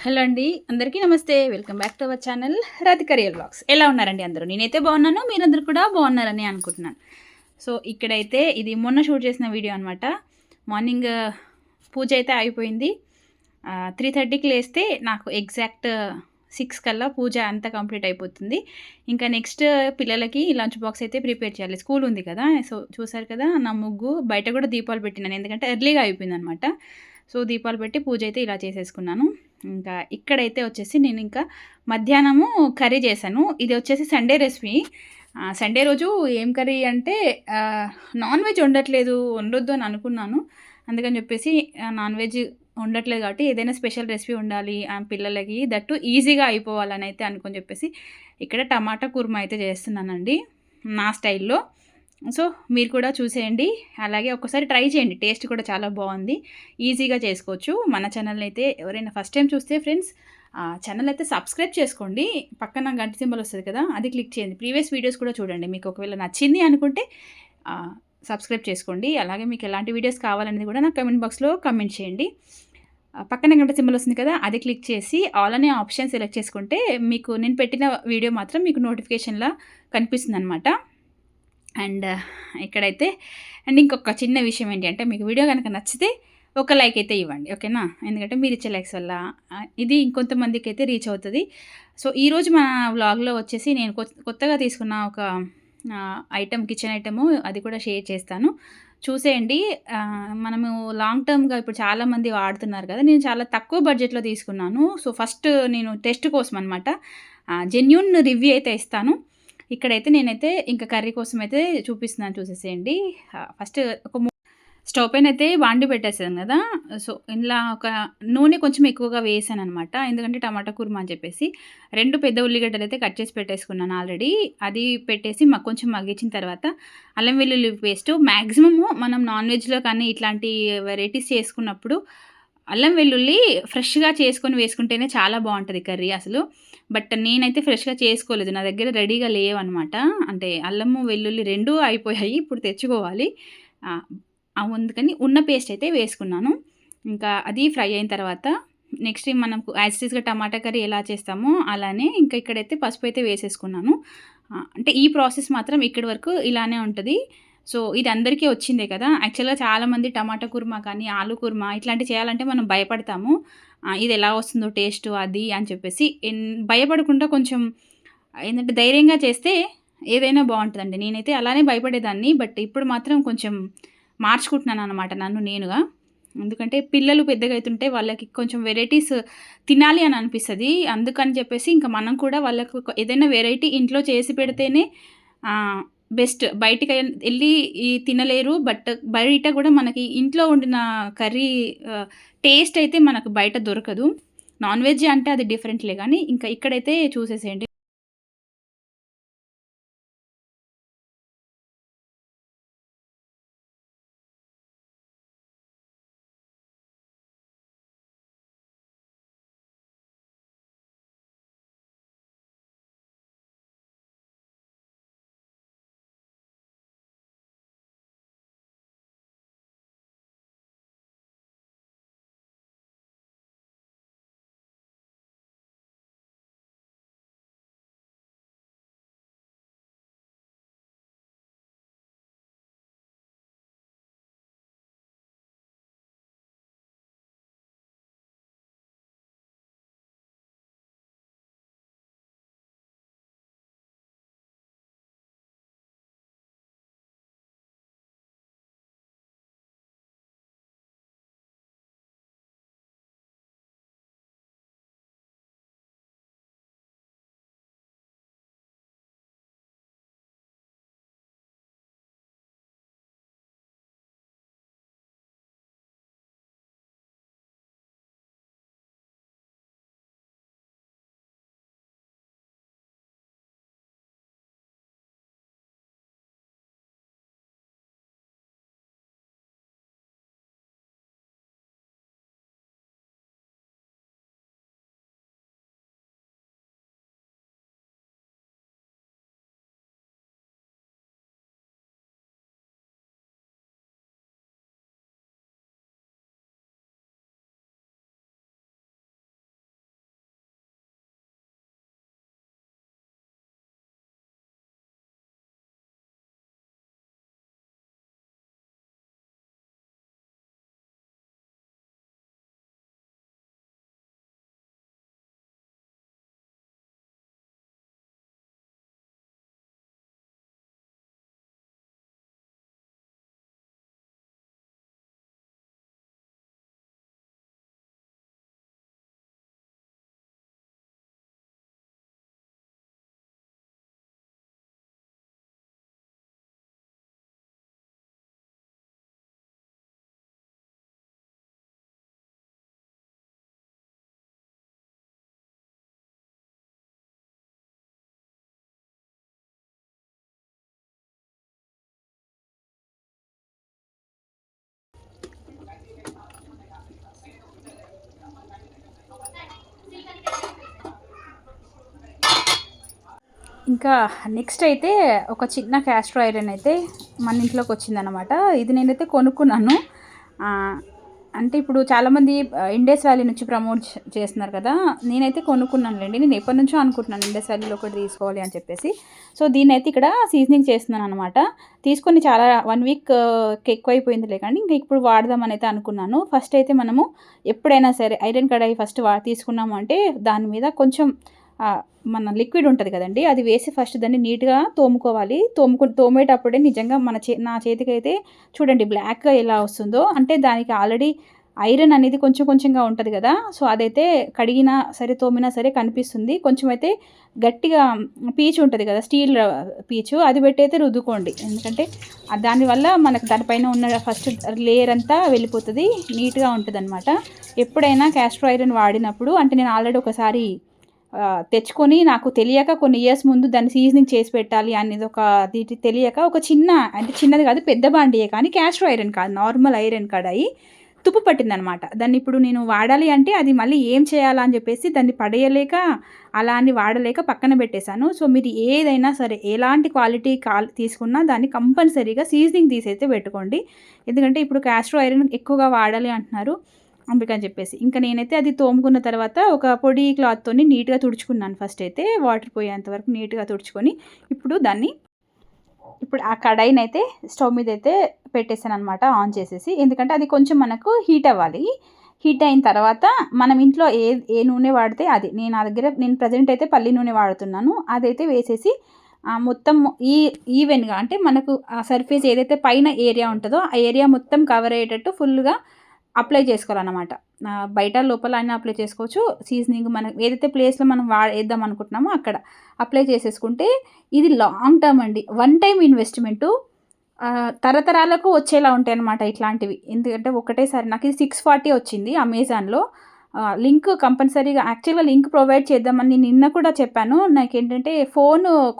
Hello అండి. అందరికీ నమస్తే. Welcome back to our channel Radhika real vlogs. ఎలా ఉన్నారండి అందరూ? నేనైతే బాగున్నాను. మీరందరూ కూడా బాగున్నారని అనుకుంటున్నాను. సో, ఇక్కడైతే ఇది మొన్న షూట్ చేసిన వీడియో అనమాట. మార్నింగ్ పూజ అయితే అయిపోయింది. 3:30కి లేస్తే నాకు ఎగ్జాక్ట్ 6 కల్లా పూజ అంతా కంప్లీట్ అయిపోతుంది. ఇంకా నెక్స్ట్ పిల్లలకి లంచ్ బాక్స్ అయితే ప్రిపేర్ చేయాలి. స్కూల్ ఉంది కదా! సో, చూసారు కదా నా ముగ్గు. బయట కూడా దీపాలు పెట్టినాను. ఎందుకంటే ఎర్లీగా అయిపోయిందనమాట. సో, దీపాలు పెట్టి పూజ అయితే ఇలా చేసేసుకున్నాను. ఇంకా ఇక్కడైతే వచ్చేసి నేను ఇంకా మధ్యాహ్నము కర్రీ చేశాను. ఇది వచ్చేసి సండే రెసిపీ. సండే రోజు ఏం కర్రీ అంటే నాన్ వెజ్ వండొద్దు అని అనుకున్నాను. అందుకని చెప్పేసి నాన్ వెజ్ ఉండట్లేదు కాబట్టి ఏదైనా స్పెషల్ రెసిపీ ఉండాలి పిల్లలకి దట్టు ఈజీగా అయిపోవాలని అయితే అనుకొని చెప్పేసి ఇక్కడ టమాటా కుర్మా అయితే చేస్తున్నానండి నా స్టైల్లో. సో, మీరు కూడా చూసేయండి. అలాగే ఒక్కసారి ట్రై చేయండి. టేస్ట్ కూడా చాలా బాగుంది. ఈజీగా చేసుకోవచ్చు. మన ఛానల్‌ని అయితే ఎవరైనా ఫస్ట్ టైం చూస్తే ఫ్రెండ్స్ ఛానల్ అయితే సబ్స్క్రైబ్ చేసుకోండి. పక్కన గంట సింబల్ వస్తది కదా! అది క్లిక్ చేయండి. ప్రీవియస్ వీడియోస్ కూడా చూడండి. మీకు ఒకవేళ నచ్చింది అనుకుంటే సబ్స్క్రైబ్ చేసుకోండి. అలాగే మీకు ఎలాంటి వీడియోస్ కావాలనేది కూడా నాకు కామెంట్ బాక్స్‌లో కామెంట్ చేయండి. పక్కన గంట సింబల్ వస్తుంది కదా! అది క్లిక్ చేసి ఆల్ అనే ఆప్షన్ సెలెక్ట్ చేసుకుంటే మీకు నేను పెట్టిన వీడియో మాత్రం మీకు నోటిఫికేషన్‌లా కనిపిస్తుందనమాట. అండ్ ఇక్కడైతే ఇంకొక చిన్న విషయం ఏంటి అంటే మీకు వీడియో కనుక నచ్చితే ఒక లైక్ అయితే ఇవ్వండి. ఓకేనా? ఎందుకంటే మీరు ఇచ్చే లైక్స్ వల్ల ఇది ఇంకొంతమందికి అయితే రీచ్ అవుతుంది. సో, ఈరోజు మన వ్లాగ్‌లో వచ్చేసి నేను కొత్తగా తీసుకున్న ఒక ఐటెమ్ కిచెన్ ఐటెము అది కూడా షేర్ చేస్తాను. చూసేయండి. మనము లాంగ్ టర్మ్‌గా ఇప్పుడు చాలామంది వాడుతున్నారు కదా! నేను చాలా తక్కువ బడ్జెట్‌లో తీసుకున్నాను. సో, ఫస్ట్ నేను టెస్ట్ కోసం అనమాట. జెన్యూన్ రివ్యూ అయితే ఇస్తాను. ఇక్కడైతే నేనైతే ఇంకా కర్రీ కోసం అయితే చూపిస్తున్నాను చూసేసేయండి. ఫస్ట్ ఒక స్టవ్ పైన అయితే బాండి పెట్టేసాను కదా! సో, ఇందులో ఒక నూనె కొంచెం ఎక్కువగా వేసాననమాట. ఎందుకంటే టమాటా కుర్మా అని చెప్పేసి 2 పెద్ద ఉల్లిగడ్డలు అయితే కట్ చేసి పెట్టేసుకున్నాను ఆల్రెడీ. అది పెట్టేసి కొంచెం మగ్గించిన తర్వాత అల్లం వెల్లుల్లి పేస్ట్ మ్యాక్సిమము మనం నాన్ వెజ్‌లో కానీ ఇట్లాంటి వెరైటీస్ చేసుకున్నప్పుడు అల్లం వెల్లుల్లి ఫ్రెష్‌గా చేసుకొని వేసుకుంటేనే చాలా బావుంటది కర్రీ అసలు. బట్ నేనైతే ఫ్రెష్‌గా చేసుకోలేదు. నా దగ్గర రెడీగా లేవనమాట. అంటే అల్లము, వెల్లుల్లి 2 అయిపోయాయి. ఇప్పుడు తెచ్చుకోవాలి. ఆహ్, అందుకని ఉన్న పేస్ట్ అయితే వేసుకున్నాను. ఇంకా అది ఫ్రై అయిన తర్వాత నెక్స్ట్ మనకు యాజ్ ఇట్ ఈస్‌గా టమాటా కర్రీ ఎలా చేస్తామో అలానే ఇంకా ఇక్కడైతే పసుపు అయితే వేసేసుకున్నాను. అంటే ఈ ప్రాసెస్ మాత్రం ఇక్కడి వరకు ఇలానే ఉంటది. సో, ఇది అందరికీ వచ్చిందే కదా! యాక్చువల్‌గా చాలామంది టమాటా కుర్మా కానీ, ఆలు కుర్మా ఇట్లాంటివి చేయాలంటే మనం భయపడతాము. ఇది ఎలా వస్తుందో టేస్టు అది అని చెప్పేసి భయపడకుండా కొంచెం ఏందంటే ధైర్యంగా చేస్తే ఏదైనా బావుంటదండి. నేనైతే అలానే భయపడేదాన్ని. బట్ ఇప్పుడు మాత్రం కొంచెం మార్చుకుంటున్నాననమాట నన్ను నేనుగా. ఎందుకంటే పిల్లలు పెద్దగా అయితుంటే వాళ్ళకి కొంచెం వెరైటీస్ తినాలి అని అనిపిస్తది. అందుకని చెప్పేసి ఇంక మనం కూడా వాళ్ళకు ఏదైనా వెరైటీ ఇంట్లో చేసి పెడితేనే బెస్ట్. ఎళ్లి తినలేరు. బట్ బయట గూడా మనకి ఇంట్లో వండిన కర్రీ టేస్ట్ అయితే మనకు బయట దొరకదు. నాన్ వెజ్ అంటే అది డిఫరెంట్‌లే గానీ, ఇంకా ఇక్కడైతే చూసేసేయండి. ఇంకా నెక్స్ట్ అయితే ఒక చిన్న క్యాస్టర్ ఐరన్ అయితే మన ఇంట్లోకి వచ్చిందనమాట. ఇది నేనైతే కొనుక్కున్నాను. అంటే ఇప్పుడు చాలామంది ఇండస్ వ్యాలీ నుంచి ప్రమోట్ చేస్తున్నారు కదా, నేనైతే కొనుక్కున్నానులేండి. నేను ఎప్పటి నుంచో అనుకుంటున్నాను ఇండస్ వ్యాలీలో ఒకటి తీసుకోవాలి అని చెప్పేసి. సో దీన్నైతే ఇక్కడ సీజనింగ్ చేస్తున్నాను అనమాట. తీసుకొని చాలా 1 వీక్ ఎక్కువైపోయిందిలే, కానీ ఇంకా ఇప్పుడు వాడదామని అయితే అనుకున్నాను. ఫస్ట్ అయితే మనము ఎప్పుడైనా సరే ఐరన్ కడాయి ఫస్ట్ తీసుకున్నాము అంటే దాని మీద కొంచెం మన లిక్విడ్ ఉంటుంది కదండి, అది వేసి ఫస్ట్ దాన్ని నీట్గా తోముకోవాలి. తోమేటప్పుడే నిజంగా నా చేతికి అయితే చూడండి బ్లాక్గా ఎలా వస్తుందో, అంటే దానికి ఆల్రెడీ ఐరన్ అనేది కొంచెం కొంచెంగా ఉంటుంది కదా. సో అదైతే కడిగినా సరే తోమినా సరే కనిపిస్తుంది. కొంచెం అయితే గట్టిగా పీచు ఉంటుంది కదా, స్టీల్ పీచు, అది పెట్టి అయితే రుద్దుకోండి. ఎందుకంటే దానివల్ల మనకు దానిపైన ఉన్న ఫస్ట్ లేయర్ అంతా వెళ్ళిపోతుంది, నీట్గా ఉంటుంది అనమాట. ఎప్పుడైనా క్యాస్టర్ ఐరన్ వాడినప్పుడు, అంటే నేను ఆల్రెడీ ఒకసారి తెచ్చుకొని నాకు తెలియక కొన్ని ఇయర్స్ ముందు దాన్ని సీజనింగ్ చేసి పెట్టాలి అనేది తెలియక ఒక చిన్న, అంటే చిన్నది కాదు పెద్ద బాండియే, కానీ క్యాస్టర్ ఐరన్ కాదు, నార్మల్ ఐరన్ కడాయి తుప్పు పట్టిందనమాట. దాన్ని ఇప్పుడు నేను వాడాలి అంటే అది మళ్ళీ ఏం చేయాలా అని చెప్పేసి దాన్ని పడేయలేక అలా అని వాడలేక పక్కన పెట్టేశాను. సో మీరు ఏదైనా సరే ఎలాంటి క్వాలిటీ తీసుకున్నా దాన్ని కంపల్సరీగా సీజనింగ్ తీసైతే పెట్టుకోండి. ఎందుకంటే ఇప్పుడు క్యాస్టర్ ఐరన్ ఎక్కువగా వాడాలి అంటున్నారు, అందుకని చెప్పేసి ఇంకా నేనైతే అది తోముకున్న తర్వాత ఒక పొడి క్లాత్తో నీట్గా తుడుచుకున్నాను. ఫస్ట్ అయితే వాటర్ పోయేంత వరకు నీట్గా తుడుచుకొని ఇప్పుడు ఆ కడాయిని అయితే స్టవ్ మీద అయితే పెట్టేసాను అనమాట, ఆన్ చేసేసి. ఎందుకంటే అది కొంచెం మనకు హీట్ అవ్వాలి. హీట్ అయిన తర్వాత మనం ఇంట్లో ఏ నూనె వాడితే అది, నేను ప్రజెంట్ అయితే పల్లి నూనె వాడుతున్నాను. అదైతే వేసేసి మొత్తం ఈవెన్గా, అంటే మనకు ఆ సర్ఫేస్ ఏదైతే పైన ఏరియా ఉంటుందో ఆ ఏరియా మొత్తం కవర్ అయ్యేటట్టు ఫుల్గా అప్లై చేసుకోవాలన్నమాట. బయట లోపల అయినా అప్లై చేసుకోవచ్చు. సీజనింగ్ మనం ఏదైతే ప్లేస్లో మనం వేద్దాం అనుకుంటున్నామో అక్కడ అప్లై చేసేసుకుంటే ఇది లాంగ్ టర్మ్ అండి, 1 టైం ఇన్వెస్ట్మెంటు, తరతరాలకు వచ్చేలా ఉంటాయి అన్నమాట ఇట్లాంటివి. ఎందుకంటే ఒకటేసారి నాకు ఇది 640 వచ్చింది అమెజాన్లో. లింక్ కంపల్సరీగా, యాక్చువల్గా లింక్ ప్రొవైడ్ చేద్దామని నిన్న కూడా చెప్పాను. నాకేంటంటే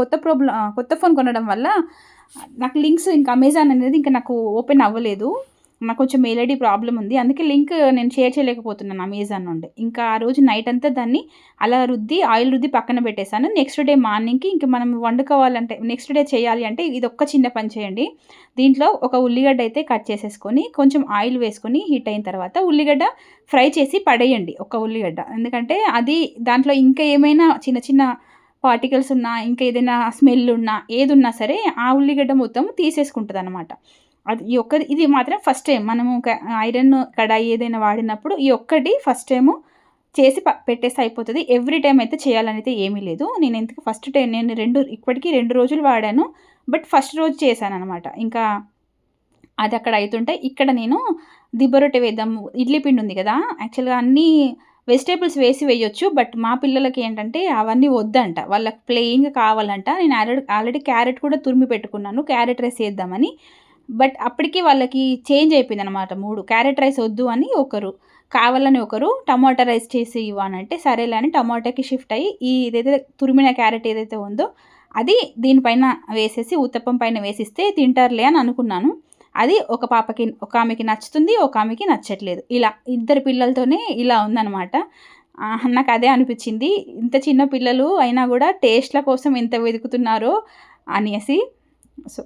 కొత్త ఫోన్ కొనడం వల్ల నాకు లింక్స్ ఇంకా అమెజాన్ అనేది ఇంకా నాకు ఓపెన్ అవ్వలేదు. నాకు కొంచెం మెయిల్ ఐడి ప్రాబ్లం ఉంది, అందుకే లింక్ నేను షేర్ చేయలేకపోతున్నాను అమెజాన్ నుండి. ఇంకా ఆ రోజు నైట్ అంతా దాన్ని అలా ఆయిల్ రుద్ది పక్కన పెట్టేశాను. నెక్స్ట్ డే మార్నింగ్కి ఇంకా మనం వండుకోవాలంటే, నెక్స్ట్ డే చేయాలి అంటే ఇది ఒక్క చిన్న పని చేయండి. దీంట్లో ఒక ఉల్లిగడ్డ అయితే కట్ చేసేసుకొని కొంచెం ఆయిల్ వేసుకొని హీట్ అయిన తర్వాత ఉల్లిగడ్డ ఫ్రై చేసి పడేయండి, ఒక ఉల్లిగడ్డ. ఎందుకంటే అది దాంట్లో ఇంకా ఏమైనా చిన్న చిన్న పార్టికల్స్ ఉన్నా, ఇంకా ఏదైనా స్మెల్ ఉన్నా, ఏది ఉన్నా సరే ఆ ఉల్లిగడ్డ మొత్తం తీసేసుకుంటుంది అనమాట. ఇది మాత్రం ఫస్ట్ టైం మనము ఐరన్ కడాయి ఏదైనా వాడినప్పుడు ఈ ఒక్కటి ఫస్ట్ టైము చేసి పెట్టేస్తే అయిపోతుంది. ఎవ్రీ టైం అయితే చేయాలని అయితే ఏమీ లేదు. నేను ఎందుకు ఫస్ట్ టైం నేను ఇప్పటికీ 2 రోజులు వాడాను, బట్ ఫస్ట్ రోజు చేశాను అనమాట. ఇంకా అది అక్కడ అవుతుంటే ఇక్కడ నేను దిబ్బ రొట్టె వేద్దాము, ఇడ్లీ పిండి ఉంది కదా, యాక్చువల్గా అన్నీ వెజిటేబుల్స్ వేయొచ్చు, బట్ మా పిల్లలకి ఏంటంటే అవన్నీ వద్దంట, వాళ్ళకి ప్లెయిన్గా కావాలంట. నేను ఆల్రెడీ క్యారెట్ కూడా తురిమి పెట్టుకున్నాను, క్యారెట్ రైస్ చేద్దామని. బట్ అప్పటికి వాళ్ళకి చేంజ్ అయిపోయింది అనమాట మూడు. క్యారెట్ రైస్ వద్దు అని కావాలని ఒకరు టమాటా రైస్ చేసి ఇవ్వనంటే సరేలే అని టమాటాకి షిఫ్ట్ అయ్యి ఇదైతే తురిమిన క్యారెట్ ఏదైతే ఉందో అది దీనిపైన వేసేసి ఉత్తప్పం పైన వేసిస్తే తింటారులే అని అనుకున్నాను. అది ఒక ఆమెకి నచ్చుతుంది, ఒక ఆమెకి నచ్చట్లేదు. ఇలా ఇద్దరు పిల్లలతోనే ఇలా ఉందన్నమాట. నాకు అదే అనిపించింది, ఇంత చిన్న పిల్లలు అయినా కూడా టేస్ట్ల కోసం ఎంత వెతుకుతున్నారో అనేసి. సో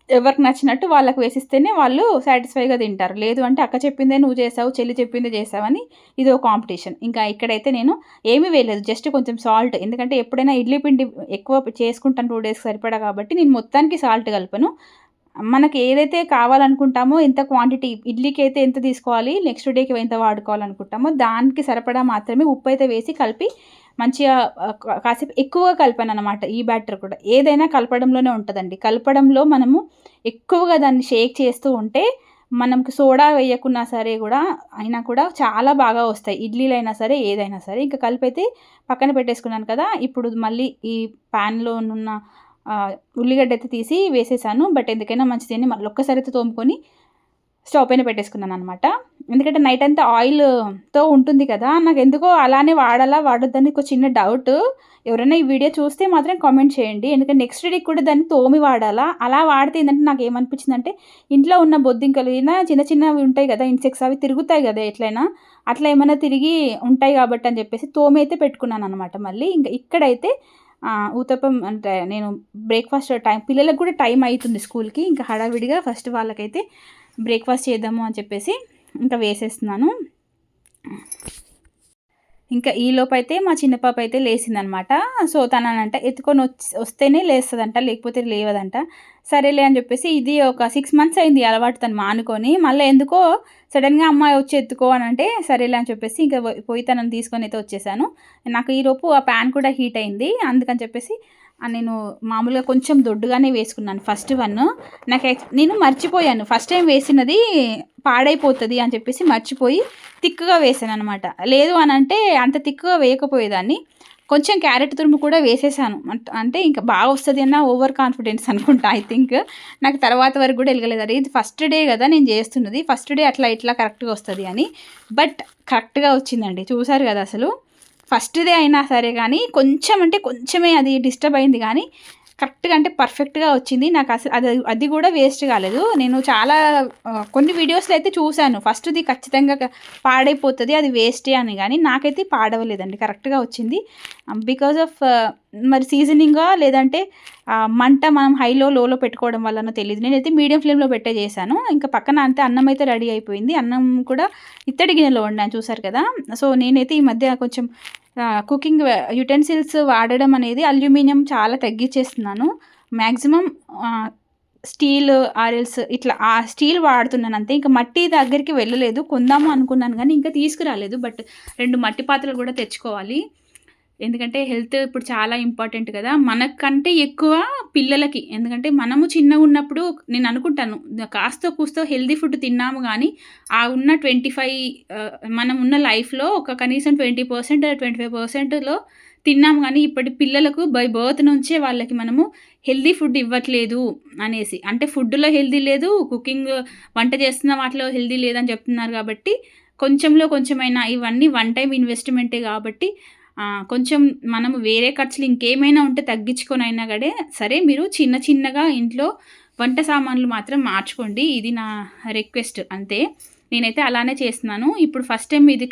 ఎవరికి నచ్చినట్టు వాళ్ళకి వేసిస్తేనే వాళ్ళు సాటిస్ఫైగా తింటారు. లేదు అంటే అక్క చెప్పిందే నువ్వు చేసావు, చెల్లి చెప్పిందే చేసావని ఇది ఒక కాంపిటీషన్. ఇంకా ఇక్కడైతే నేను ఏమీ వేయలేదు, జస్ట్ కొంచెం సాల్ట్. ఎందుకంటే ఎప్పుడైనా ఇడ్లీ పిండి ఎక్కువ చేసుకుంటాను 2 డేస్కి సరిపడా, కాబట్టి నేను మొత్తానికి సాల్ట్ కలపను. మనకి ఏదైతే కావాలనుకుంటామో, ఎంత క్వాంటిటీ ఇడ్లీకి అయితే ఎంత తీసుకోవాలి, నెక్స్ట్ డేకి ఎంత వాడుకోవాలనుకుంటామో దానికి సరిపడా మాత్రమే ఉప్పు అయితే వేసి కలిపి మంచిగా కాసేపు ఎక్కువగా కలిపాను అనమాట. ఈ బ్యాటర్ కూడా ఏదైనా కలపడంలోనే ఉంటుందండి. కలపడంలో మనము ఎక్కువగా దాన్ని షేక్ చేస్తూ ఉంటే మనకు సోడా వేయకున్నా సరే అయినా కూడా చాలా బాగా వస్తాయి ఇడ్లీలు అయినా సరే, ఏదైనా సరే. ఇంకా కలిపైతే పక్కన పెట్టేసుకున్నాను కదా. ఇప్పుడు మళ్ళీ ఈ ప్యాన్లో ఉన్న ఉల్లిగడ్డ అయితే తీసి వేసేసాను. బట్ ఎందుకైనా మంచిదని మళ్ళీ ఒక్కసారి అయితే తోముకొని స్టవ్ పైన పెట్టేసుకున్నాను అనమాట. ఎందుకంటే నైట్ అంతా ఆయిల్తో ఉంటుంది కదా, నాకు ఎందుకో అలానే వాడొద్దని ఒక చిన్న డౌట్. ఎవరైనా ఈ వీడియో చూస్తే మాత్రం కామెంట్ చేయండి. ఎందుకంటే నెక్స్ట్ డేకి కూడా దాన్ని తోమి వాడాలా. అలా వాడితే ఏంటంటే నాకు ఏమనిపించిందంటే, ఇంట్లో ఉన్న బొద్దింకలు చిన్న చిన్నవి ఉంటాయి కదా, ఇన్సెక్ట్స్, అవి తిరుగుతాయి కదా ఎట్లయినా, అట్లా ఏమైనా తిరిగి ఉంటాయి కాబట్టి అని చెప్పేసి తోమి అయితే పెట్టుకున్నాను అనమాట. మళ్ళీ ఇంకా ఇక్కడైతే ఊతప్పం అంటే నేను బ్రేక్‌ఫాస్ట్ టైం పిల్లలకు కూడా టైం అయితుంది స్కూల్‌కి. ఇంకా హడావిడిగా ఫస్ట్ వాళ్ళకైతే బ్రేక్‌ఫాస్ట్ చేద్దాము అని చెప్పేసి ఇంకా వేసేస్తున్నాను. ఇంకా ఈలోపైతే మా చిన్న పాప అయితే లేసిందనమాట. సో, తననంట ఎత్తుకొని వస్తేనే లేస్తదంట, లేకపోతే లేవదంట. సరేలే అని చెప్పేసి ఇది ఒక 6 మంత్స్ అయింది ఈ అలవాటు తను మానుకొని. మళ్ళా ఎందుకో సడెన్‌గా అమ్మ వచ్చి ఎత్తుకో అనంటే సరేలే అని చెప్పేసి ఇంకా పోయి తనని తీసుకొనైతే వచ్చేసాను. నాకు ఈలోపు ఆ పాన్ కూడా హీట్ అయింది. అందుకని చెప్పేసి నేను మామూలుగా కొంచెం దొడ్డుగానే వేసుకున్నాను ఫస్ట్ వన్. నేను మర్చిపోయాను. ఫస్ట్ టైం వేసినది పాడైపోతది అని చెప్పేసి మర్చిపోయి థిక్‌గా వేసాననమాట. లేదు అనంటే అంత థిక్‌గా వేయకపోయేదాన్ని. కొంచెం క్యారెట్ తురుము కూడా వేసేసాను. అంటే ఇంకా బాగా వస్తది అన్న ఓవర్ కాన్ఫిడెన్స్ అనుకుంటా ఐ థింక్. నాకు తర్వాత వరకు కూడా ఎలగలేదు. అరే ఇది ఫస్ట్ డే కదా నేను చేస్తున్నది. ఫస్ట్ డే అట్లా ఇట్లా కరెక్ట్‌గా వస్తది అని. బట్ కరెక్ట్‌గా వచ్చిందండి. చూసారు కదా అసలు. ఫస్ట్ డే అయినా సరే కానీ కొంచెం అంటే కొంచెమే అది డిస్టర్బ్ అయింది కానీ కరెక్ట్‌గా అంటే పర్ఫెక్ట్‌గా వచ్చింది. నాకు అసలు అది కూడా వేస్ట్ కాలేదు. నేను చాలా కొన్ని వీడియోస్‌లో అయితే చూసాను. ఫస్ట్‌ది ఖచ్చితంగా పాడైపోతది అది వేస్టే అని గానీ నాకైతే పాడవలేదండి. కరెక్ట్‌గా వచ్చింది. బికాజ్ ఆఫ్ మరి సీజనింగా లేదంటే మంట మనం హైలో, లోలో పెట్టుకోవడం వల్లనో తెలీదు. నేనైతే మీడియం ఫ్లేమ్‌లో పెట్టే చేశాను. ఇంకా పక్కన అంతే అన్నం అయితే రెడీ అయిపోయింది. అన్నం కూడా ఇత్తడి గిన్నెలో వండాను చూసారు కదా! సో, నేనైతే ఈ మధ్య కొంచెం కుకింగ్ యుటెన్సిల్స్ వాడడం అనేది అల్యూమినియం చాలా తగ్గించేస్తున్నాను. మ్యాక్సిమం స్టీల్ ఆరెల్స్ ఇట్లా స్టీల్ వాడుతున్నాను అంతే. ఇంకా మట్టి దగ్గరికి వెళ్ళలేదు. కొందాము అనుకున్నాను కానీ ఇంకా తీసుకురాలేదు. బట్ 2 మట్టి పాత్రలు కూడా తెచ్చుకోవాలి. ఎందుకంటే హెల్త్ ఇప్పుడు చాలా ఇంపార్టెంట్ కదా! మనకంటే ఎక్కువ పిల్లలకి. ఎందుకంటే మనము చిన్నగున్నప్పుడు నేను అనుకుంటాను కాస్తో కూస్తో హెల్తీ ఫుడ్ తిన్నాము గానీ, ఆ ఉన్న 25 మనం ఉన్న లైఫ్‌లో ఒక కనీసం 20%, 25%లో తిన్నాము గానీ, ఇప్పటి పిల్లలకు బై బర్త్ నుంచే వాళ్ళకి మనము హెల్తీ ఫుడ్ ఇవ్వట్లేదు అనేసి. అంటే ఫుడ్‌లో హెల్తీ లేదు, వంట చేస్తున్న వాటిలో హెల్తీ లేదని చెప్తున్నారు కాబట్టి, కొంచెంలో కొంచెమైనా ఇవన్నీ వన్ టైమ్ ఇన్వెస్ట్‌మెంటే కాబట్టి కొంచెం మనము వేరే ఖర్చులు ఇంకేమైనా ఉంటే తగ్గించుకొనైనా గడే సరే మీరు చిన్న చిన్నగా ఇంట్లో వంట సామాన్లు మాత్రం మార్చుకోండి. ఇది నా రిక్వెస్ట్ అంతే. నేనైతే అలానే చేస్తున్నాను. ఇప్పుడు ఫస్ట్ టైం ఇది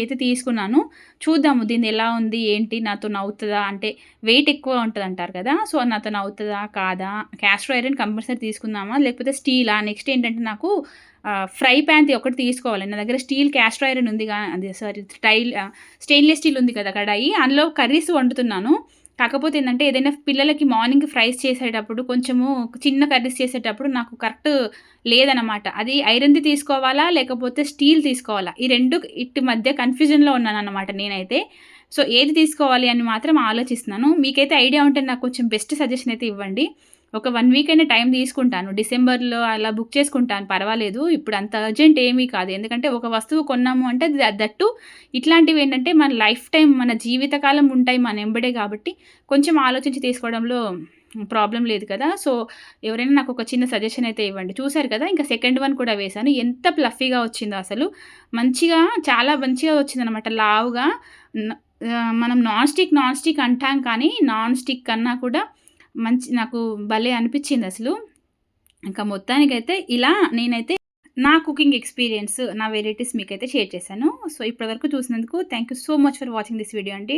అయితే తీసుకున్నాను. చూద్దాము దీన్ని ఎలా ఉంది, ఏంటి నాతోనవుతదా? అంటే వెయిట్ ఎక్కువ ఉంటదంటారు కదా! సో, నాతోనవుతదా? కాదా? క్యాస్టర్ ఐరన్ కంపల్సరీ తీసుకుందామా? లేకపోతే స్టీలా? నెక్స్ట్ ఏంటంటే నాకు ఫ్రై ప్యాన్‌ది ఒకటి తీసుకోవాలి. నా దగ్గర స్టీల్ క్యాస్టర్ ఐరన్ ఉంది అది సారీ స్టెయిన్‌లెస్ స్టీల్ ఉంది కదా కడాయి. అందులో కర్రీస్ వండుతున్నాను. కాకపోతే ఏందంటే ఏదైనా పిల్లలకి మార్నింగ్ ఫ్రైస్ చేసేటప్పుడు కొంచెము చిన్న కర్రీస్ చేసేటప్పుడు నాకు కరెక్ట్ లేదనమాట. అది ఐరన్‌ది తీసుకోవాలా? లేకపోతే స్టీల్ తీసుకోవాలా? ఈ 2 మధ్య కన్‌ఫ్యూజన్‌లో ఉన్నాననమాట నేనైతే. సో, ఏది తీసుకోవాలి అని మాత్రం ఆలోచిస్తున్నాను. మీకైతే ఐడియా ఉంటే నాకు కొంచెం బెస్ట్ సజెషన్ అయితే ఇవ్వండి. ఒక 1 వీక్ అయినా టైం తీసుకుంటాను. డిసెంబర్‌లో అలా బుక్ చేసుకుంటాను పర్వాలేదు. ఇప్పుడు అంత అర్జెంట్ ఏమీ కాదు. ఎందుకంటే ఒక వస్తువు కొన్నాము అంటే దట్టు ఇట్లాంటివేంటంటే మన లైఫ్ టైమ్ మన జీవితకాలం ఉంటాయి మన ఎంబడే కాబట్టి కొంచెం ఆలోచించి తీసుకోవడంలో ప్రాబ్లమ్ లేదు కదా! సో, ఎవరైనా నాకు ఒక చిన్న సజెషన్ అయితే ఇవ్వండి. చూసారు కదా! ఇంకా సెకండ్ వన్ కూడా వేశాను. ఎంత ఫ్లఫీగా వచ్చిందో అసలు. చాలా మంచిగా వచ్చిందనమాట లావుగా. న మనం నాన్ స్టిక్ అంటాం కానీ నాన్ స్టిక్ కన్నా కూడా నాకు భలే అనిపిచ్చిందసలు. ఇంకా మొత్తానికైతే ఇలా నేనైతే నా కుకింగ్ ఎక్స్‌పీరియన్స్, నా వెరైటీస్ మీకైతే షేర్ చేశాను. సో, ఇప్పటి వరకు చూసినందుకు thank you so much for watching this video అండి.